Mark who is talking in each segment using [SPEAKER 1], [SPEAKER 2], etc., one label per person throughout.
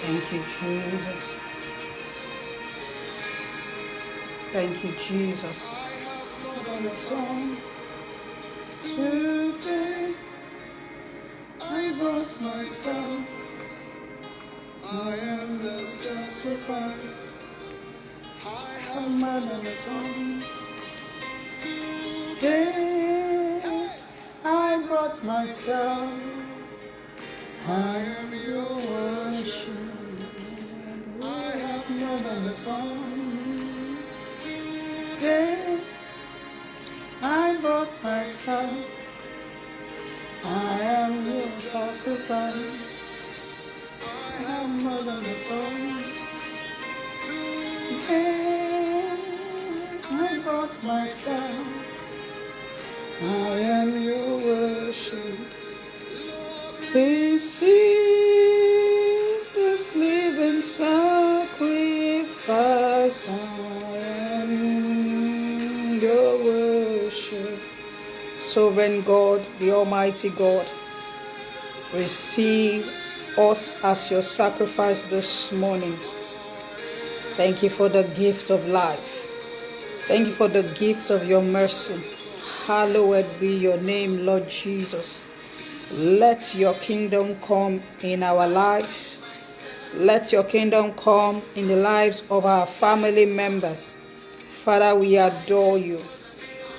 [SPEAKER 1] Thank you, Jesus. Thank you, Jesus. I song today. I brought myself. I am the sacrifice. I have more than a song today. I brought myself. I am your worship. I have more than a song today. I brought myself. I am your sacrifice. I have more than a song today. I brought myself. I am your worship. Receive this living sacrifice. I am your worship. Sovereign God, the Almighty God, receive us as your sacrifice this morning. Thank you for the gift of life. Thank you for the gift of your mercy. Hallowed be your name, Lord Jesus. Let your kingdom come in our lives. Let your kingdom come in the lives of our family members. Father, we adore you.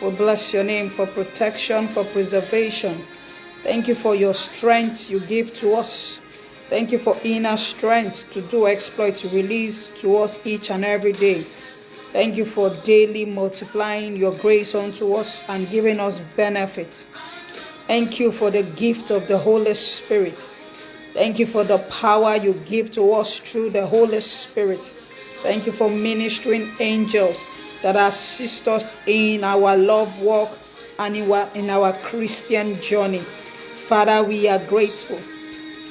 [SPEAKER 1] We bless your name for protection, for preservation. Thank you for your strength you give to us. Thank you for inner strength to do exploits you release to us each and every day. Thank you for daily multiplying your grace unto us and giving us benefits. Thank you for the gift of the Holy Spirit. Thank you for the power you give to us through the Holy Spirit. Thank you for ministering angels that assist us in our love walk and in our Christian journey. Father, we are grateful.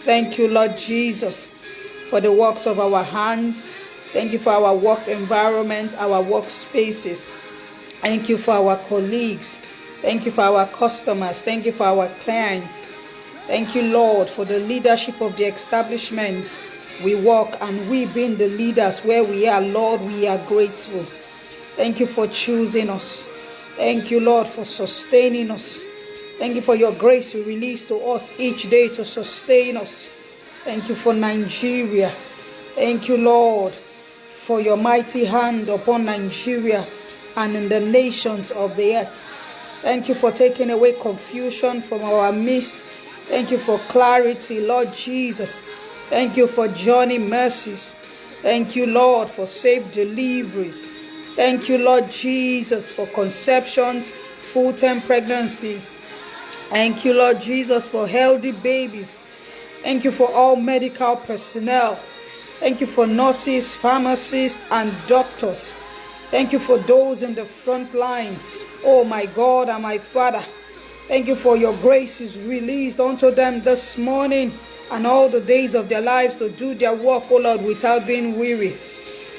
[SPEAKER 1] Thank you, Lord Jesus, for the works of our hands. Thank you for our work environment, our workspaces. Thank you for our colleagues. Thank you for our customers. Thank you for our clients. Thank you, Lord, for the leadership of the establishment we work and we being the leaders where we are. Lord, we are grateful. Thank you for choosing us. Thank you, Lord, for sustaining us. Thank you for your grace you release to us each day to sustain us. Thank you for Nigeria. Thank you, Lord, for your mighty hand upon Nigeria and in the nations of the earth. Thank you for taking away confusion from our midst. Thank you for clarity, Lord Jesus. Thank you for journey mercies. Thank you, Lord, for safe deliveries. Thank you, Lord Jesus, for conceptions, full-term pregnancies. Thank you, Lord Jesus, for healthy babies. Thank you for all medical personnel. Thank you for nurses, pharmacists, and doctors. Thank you for those in the front line. Oh, my God and my Father. Thank you for your grace is released unto them this morning and all the days of their lives to do their work, oh Lord, without being weary.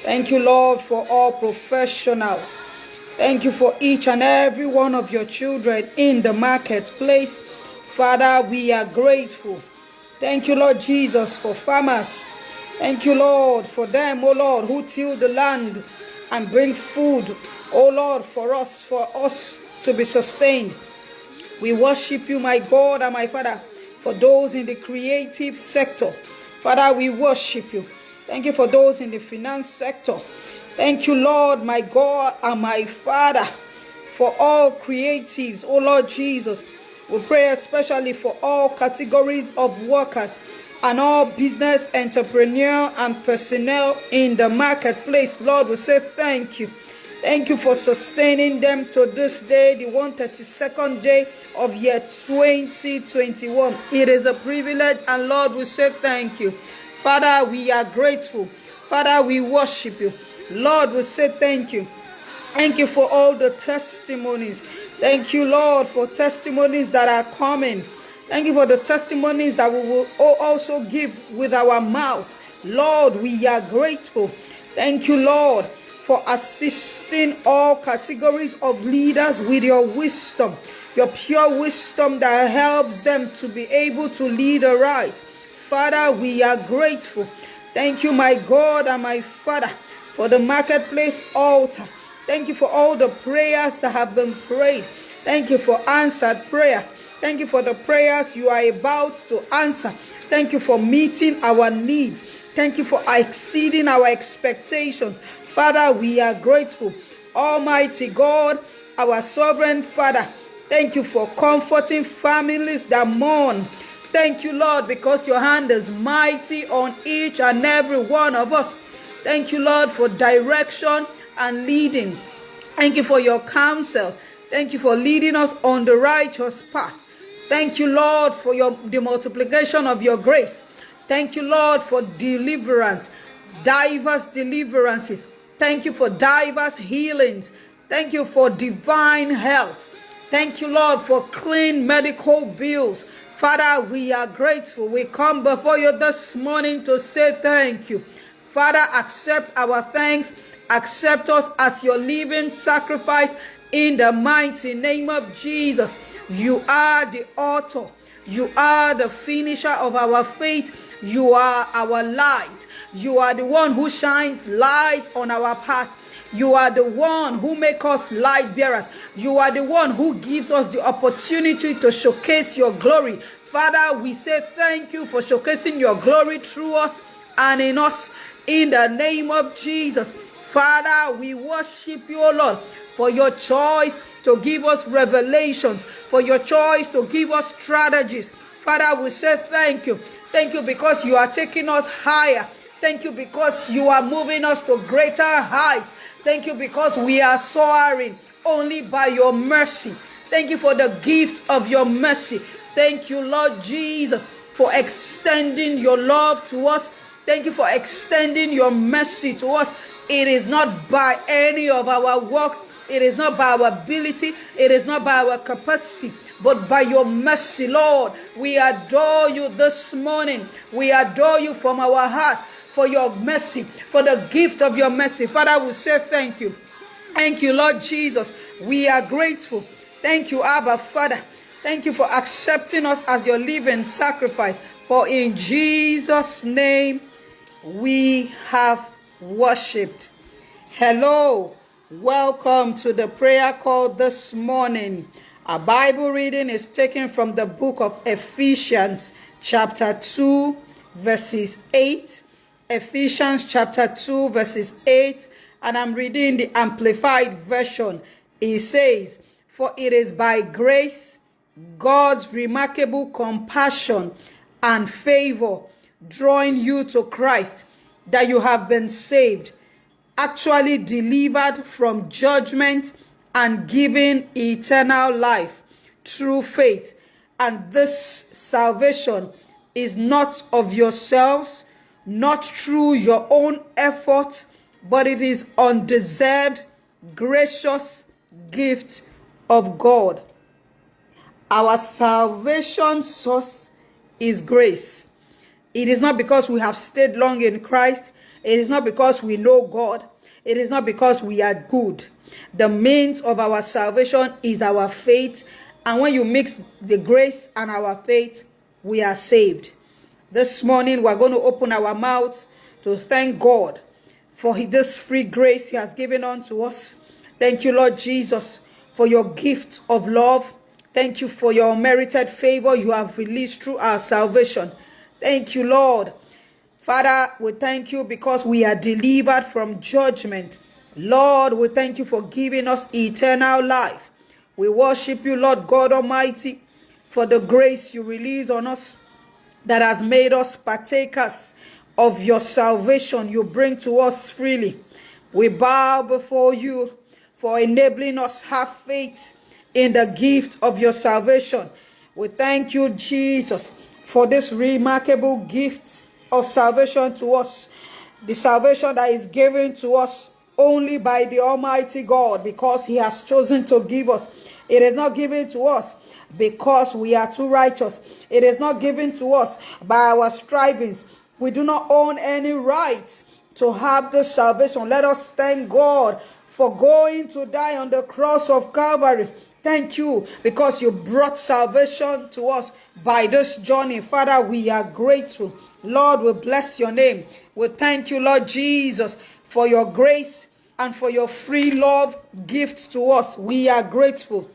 [SPEAKER 1] Thank you, Lord, for all professionals. Thank you for each and every one of your children in the marketplace. Father, we are grateful. Thank you, Lord Jesus, for farmers. Thank you, Lord, for them, oh Lord, who till the land and bring food, oh Lord, for us to be sustained. We worship you, my God and my Father, for those in the creative sector. Father, we worship you. Thank you for those in the finance sector. Thank you, Lord, my God and my Father, for all creatives. Oh, Lord Jesus, we pray especially for all categories of workers and all business entrepreneur and personnel in the marketplace. Lord, we say thank you. Thank you for sustaining them to this day, the 132nd day of year 2021. It is a privilege, and Lord, we say thank you. Father, we are grateful. Father, we worship you. Lord, we say thank you. Thank you for all the testimonies. Thank you, Lord, for testimonies that are coming. Thank you for the testimonies that we will also give with our mouth. Lord, we are grateful. Thank you, Lord, for assisting all categories of leaders with your wisdom, your pure wisdom that helps them to be able to lead aright. Father, we are grateful. Thank you, my God and my Father, for the marketplace altar. Thank you for all the prayers that have been prayed. Thank you for answered prayers. Thank you for the prayers you are about to answer. Thank you for meeting our needs. Thank you for exceeding our expectations. Father, we are grateful. Almighty God, our sovereign Father, thank you for comforting families that mourn. Thank you, Lord, because your hand is mighty on each and every one of us. Thank you, Lord, for direction and leading. Thank you for your counsel. Thank you for leading us on the righteous path. Thank you, Lord, for the multiplication of your grace. Thank you, Lord, for deliverance, diverse deliverances. Thank you for diverse healings. Thank you for divine health. Thank you, Lord, for clean medical bills. Father, we are grateful. We come before you this morning to say thank you. Father, accept our thanks. Accept us as your living sacrifice in the mighty name of Jesus. You are the author. You are the finisher of our faith. You are our light. You are the one who shines light on our path. You are the one who makes us light bearers. You are the one who gives us the opportunity to showcase your glory. Father, we say thank you for showcasing your glory through us and in us in the name of Jesus. Father, we worship you, O Lord, for your choice to give us revelations, for your choice to give us strategies. Father, we say thank you. Thank you because you are taking us higher. Thank you because you are moving us to greater heights. Thank you because we are soaring only by your mercy. Thank you for the gift of your mercy. Thank you, Lord Jesus, for extending your love to us. Thank you for extending your mercy to us. It is not by any of our works. It is not by our ability. It is not by our capacity, but by your mercy, Lord. We adore you this morning. We adore you from our heart for your mercy, for the gift of your mercy. Father, we say thank you. Thank you, Lord Jesus. We are grateful. Thank you, Abba Father. Thank you for accepting us as your living sacrifice. For in Jesus' name we have worshipped. Hello. Welcome to the prayer call this morning. Our Bible reading is taken from the book of Ephesians, chapter 2, verses 8. Ephesians chapter 2, verses 8. And I'm reading the Amplified Version. It says, "For it is by grace, God's remarkable compassion and favor, drawing you to Christ, that you have been saved, actually delivered from judgment and given eternal life through faith. And this salvation is not of yourselves, not through your own effort, but it is undeserved, gracious gift of God." Our salvation source is grace. It is not because we have stayed long in Christ. It is not because we know God. It is not because we are good. The means of our salvation is our faith. And when you mix the grace and our faith, we are saved. This morning, we're going to open our mouths to thank God for this free grace he has given unto us. Thank you, Lord Jesus, for your gift of love. Thank you for your merited favor you have released through our salvation. Thank you, Lord. Father, we thank you because we are delivered from judgment. Lord, we thank you for giving us eternal life. We worship you, Lord God Almighty, for the grace you release on us that has made us partakers of your salvation you bring to us freely. We bow before you for enabling us to have faith in the gift of your salvation. We thank you, Jesus, for this remarkable gift of salvation to us. The salvation that is given to us only by the Almighty God, because he has chosen to give us. It is not given to us because we are too righteous. It is not given to us by our strivings. We do not own any right to have this salvation. Let us thank God for going to die on the cross of Calvary. Thank you because you brought salvation to us by this journey. Father, we are grateful. Lord, we bless your name. We thank you, Lord Jesus, for your grace and for your free love gift to us. We are grateful.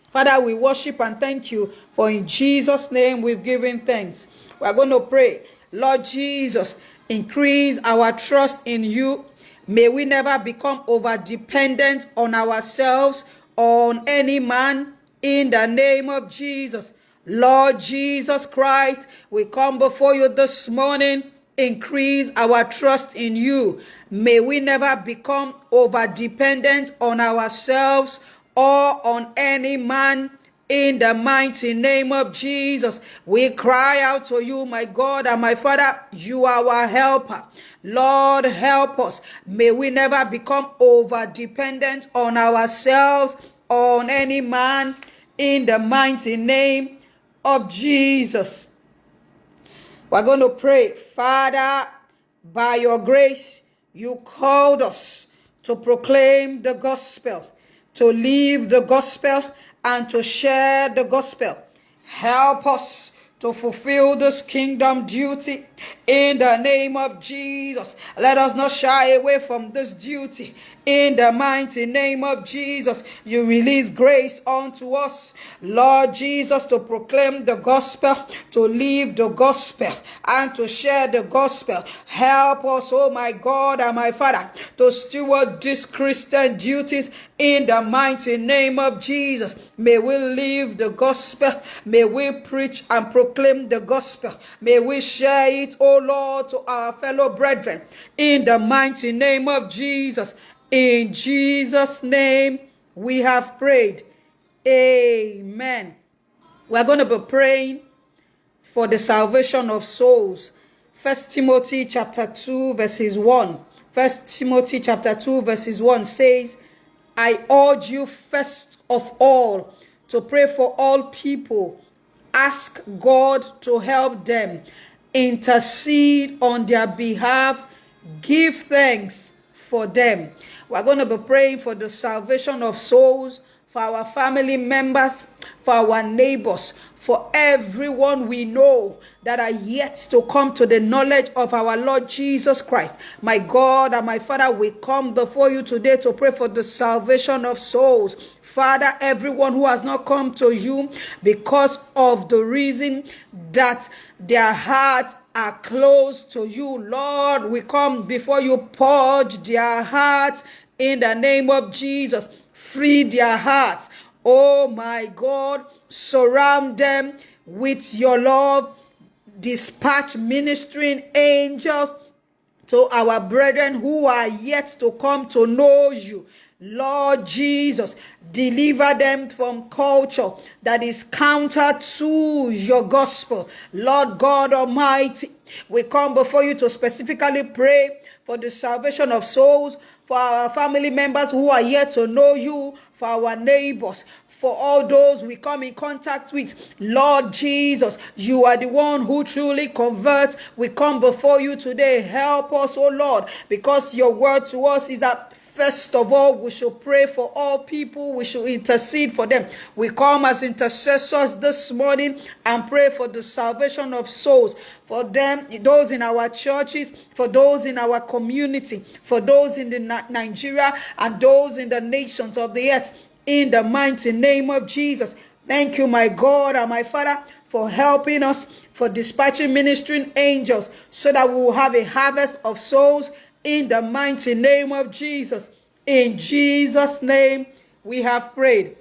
[SPEAKER 1] Father, we worship and thank you, for in Jesus' name we've given thanks. We are going to pray. Lord Jesus, increase our trust in you. May we never become over dependent on ourselves or on any man, in the name of Jesus. Lord Jesus Christ, we come before you this morning. Increase our trust in you. May we never become over dependent on ourselves or on any man, in the mighty name of Jesus. We cry out to you, my God and my Father. You are our helper. Lord, help us. May we never become over dependent on ourselves or on any man, in the mighty name of Jesus. We're going to pray. Father, by your grace, you called us to proclaim the gospel, to live the gospel, and to share the gospel. Help us to fulfill this kingdom duty in the name of Jesus. Let us not shy away from this duty. In the mighty name of Jesus, you release grace unto us, Lord Jesus, to proclaim the gospel, to live the gospel, and to share the gospel. Help us, oh my God and my Father, to steward these Christian duties in the mighty name of Jesus. May we live the gospel. May we preach and proclaim the gospel. May we share it, oh Lord, to our fellow brethren in the mighty name of Jesus. In Jesus' name we have prayed. Amen. We're going to be praying for the salvation of souls. 1 Timothy chapter 2 verses 1. 1 Timothy chapter 2 verses 1 says, I urge you first of all to pray for all people. Ask God to help them. Intercede on their behalf. Give thanks for them. We're going to be praying for the salvation of souls, for our family members, for our neighbors, for everyone we know that are yet to come to the knowledge of our Lord Jesus Christ. My God and my Father, we come before you today to pray for the salvation of souls. Father, everyone who has not come to you because of the reason that their hearts are close to you, Lord, we come before you. Purge their hearts in the name of Jesus. Free their hearts. Oh my God, surround them with your love. Dispatch ministering angels to our brethren who are yet to come to know you. Lord Jesus, deliver them from culture that is counter to your gospel. Lord God Almighty, we come before you to specifically pray for the salvation of souls, for our family members who are yet to know you, for our neighbors, for all those we come in contact with. Lord Jesus, you are the one who truly converts. We come before you today. Help us, oh Lord, because your word to us is that first of all, we should pray for all people. We should intercede for them. We come as intercessors this morning and pray for the salvation of souls, for them, those in our churches, for those in our community, for those in the Nigeria, and those in the nations of the earth. In the mighty name of Jesus. Thank you, my God and my Father, for helping us, for dispatching ministering angels, so that we will have a harvest of souls. In the mighty name of Jesus. In Jesus' name we have prayed.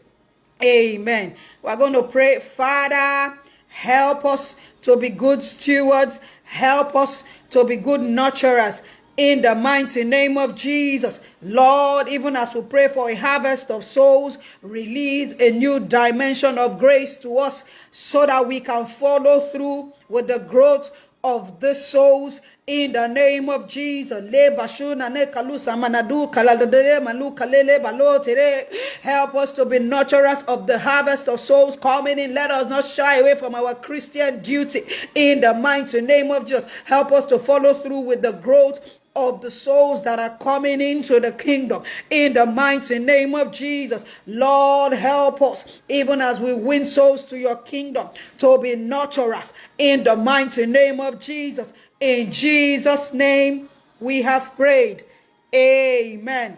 [SPEAKER 1] Amen. We're going to pray. Father, help us to be good stewards. Help us to be good nurturers. In the mighty name of Jesus. Lord, even as we pray for a harvest of souls, release a new dimension of grace to us so that we can follow through with the growth of the souls in the name of Jesus. Help us to be nurturers of the harvest of souls coming in. Let us not shy away from our Christian duty in the mighty name of Jesus. Help us to follow through with the growth of the souls that are coming into the kingdom in the mighty name of Jesus. Lord, help us even as we win souls to your kingdom to be nurturers in the mighty name of Jesus. In Jesus' name we have prayed. Amen.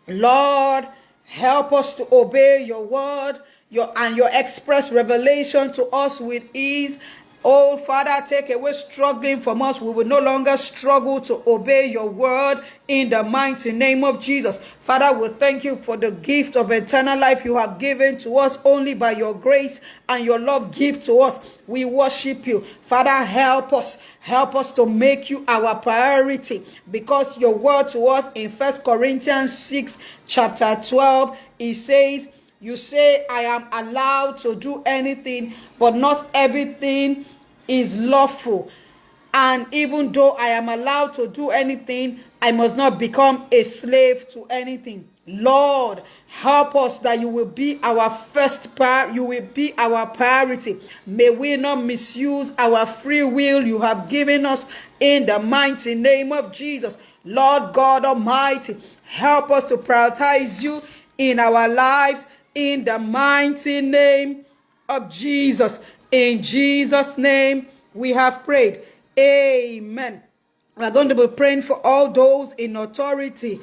[SPEAKER 1] Lord, help us to obey your word, your express revelation to us with ease. Oh, Father, take away struggling from us. We will no longer struggle to obey your word in the mighty name of Jesus. Father, we thank you for the gift of eternal life you have given to us only by your grace and your love give to us. We worship you. Father, help us. Help us to make you our priority, because your word to us in 1 Corinthians 6, chapter 12, it says, you say, I am allowed to do anything, but not everything is lawful. And even though I am allowed to do anything, I must not become a slave to anything. Lord, help us that you will be our you will be our priority. May we not misuse our free will you have given us in the mighty name of Jesus. Lord God Almighty, help us to prioritize you in our lives in the mighty name of Jesus. In Jesus' name we have prayed. Amen. We're going to be praying for all those in authority.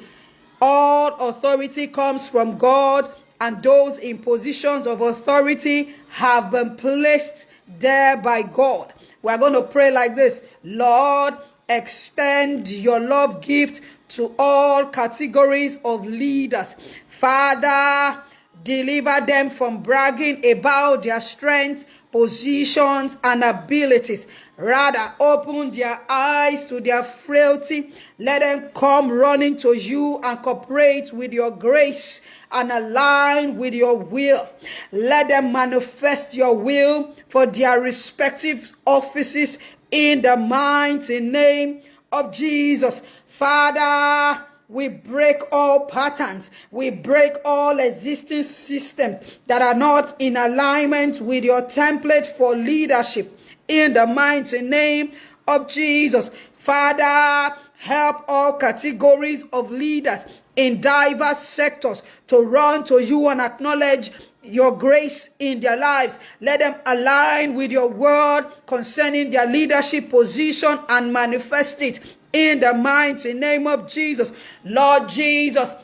[SPEAKER 1] All authority comes from God, and those in positions of authority have been placed there by God. We're going to pray like this. Lord, extend your love gift to all categories of leaders. Father, deliver them from bragging about their strengths, positions, and abilities. Rather, open their eyes to their frailty. Let them come running to you and cooperate with your grace and align with your will. Let them manifest your will for their respective offices in the mighty name of Jesus. Father, we break all patterns. We break all existing systems that are not in alignment with your template for leadership in the mighty name of Jesus. Father, help all categories of leaders in diverse sectors to run to you and acknowledge your grace in their lives. Let them align with your word concerning their leadership position and manifest it in the mighty name of Jesus. Lord Jesus,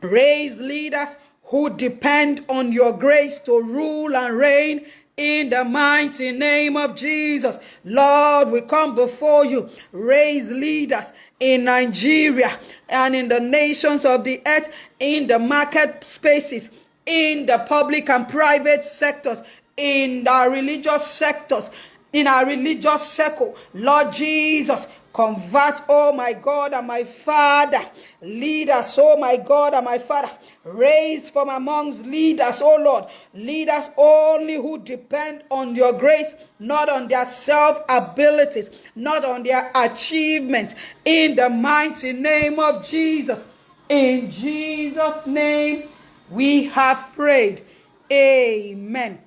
[SPEAKER 1] raise leaders who depend on your grace to rule and reign in the mighty name of Jesus. Lord, we come before you. Raise leaders in Nigeria and in the nations of the earth, in the market spaces, in the public and private sectors, in our religious sectors, in our religious circle. Lord Jesus, convert, oh my God and my Father, leaders, oh my God and my Father. Raise from amongst leaders, oh Lord, leaders only who depend on your grace, not on their self-abilities, not on their achievements, in the mighty name of Jesus. In Jesus' name we have prayed. Amen.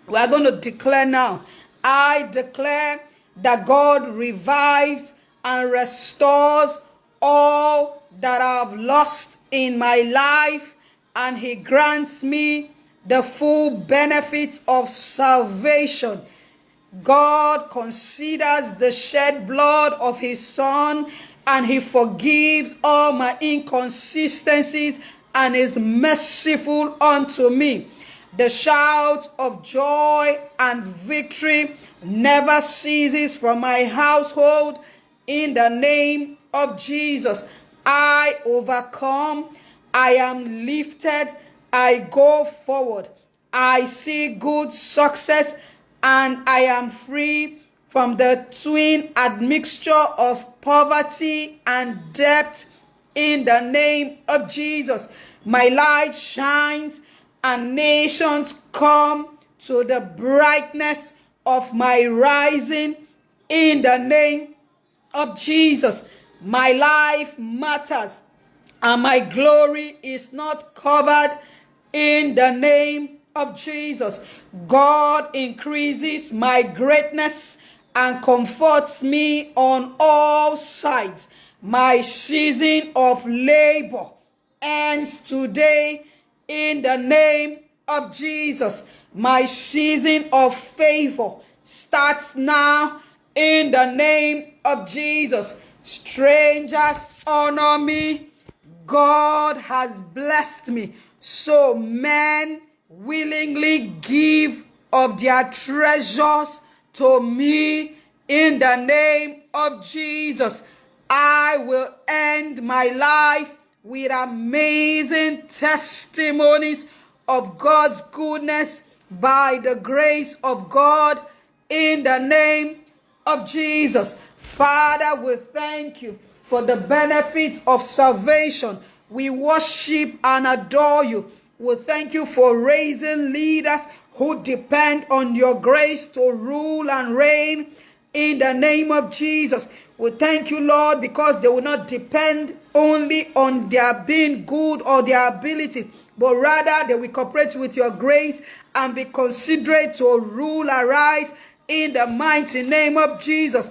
[SPEAKER 1] We are going to declare now. I declare that God revives and restores all that I've lost in my life, and he grants me the full benefits of salvation. God considers the shed blood of his son, and he forgives all my inconsistencies and is merciful unto me. The shout of joy and victory never ceases from my household in the name of Jesus. I overcome. I am lifted. I go forward. I see good success, and I am free from the twin admixture of poverty and debt in the name of Jesus. My light shines, and nations come to the brightness of my rising in the name of Jesus. My life matters, and my glory is not covered in the name of Jesus. God increases my greatness and comforts me on all sides. My season of labor ends today in the name of Jesus. My season of favor starts now in the name of Jesus. Strangers honor me. God has blessed me. So men willingly give of their treasures to me in the name of Jesus. I will end my life with amazing testimonies of God's goodness by the grace of God in the name of Jesus. Father, we thank you for the benefit of salvation. We worship and adore you. We thank you for raising leaders who depend on your grace to rule and reign in the name of Jesus. We thank you, Lord, because they will not depend only on their being good or their abilities, but rather they will cooperate with your grace and be considerate to rule aright in the mighty name of Jesus.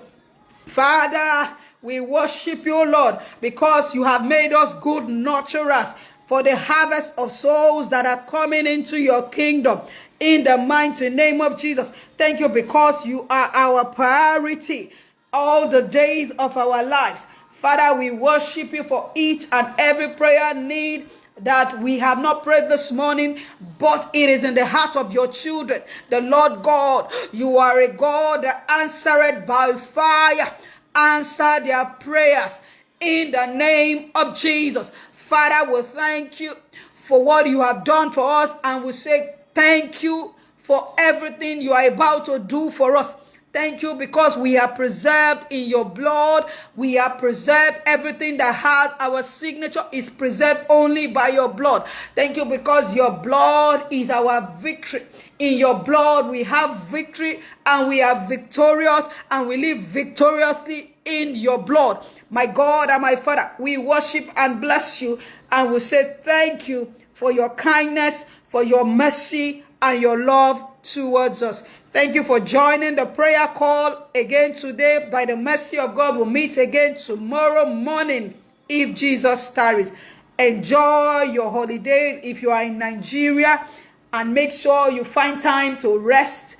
[SPEAKER 1] Father, we worship you, Lord, because you have made us good nurturers for the harvest of souls that are coming into your kingdom. In the mighty name of Jesus. Thank you because you are our priority all the days of our lives. Father, we worship you for each and every prayer need that we have not prayed this morning, but it is in the heart of your children. The Lord God, you are a God that answered by fire. Answer their prayers in the name of Jesus. Father, we thank you for what you have done for us, and we say thank you for everything you are about to do for us. Thank you because we are preserved in your blood. We are preserved. Everything that has our signature is preserved only by your blood. Thank you because your blood is our victory. In your blood we have victory, and we are victorious, and we live victoriously in your blood. My God and my Father, we worship and bless you, and we say thank you for your kindness, for your mercy, and your love towards us. Thank you for joining the prayer call again today. By the mercy of God, we'll meet again tomorrow morning if Jesus tarries. Enjoy your holidays if you are in Nigeria, and make sure you find time to rest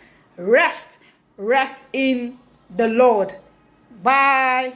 [SPEAKER 1] in the Lord. Bye.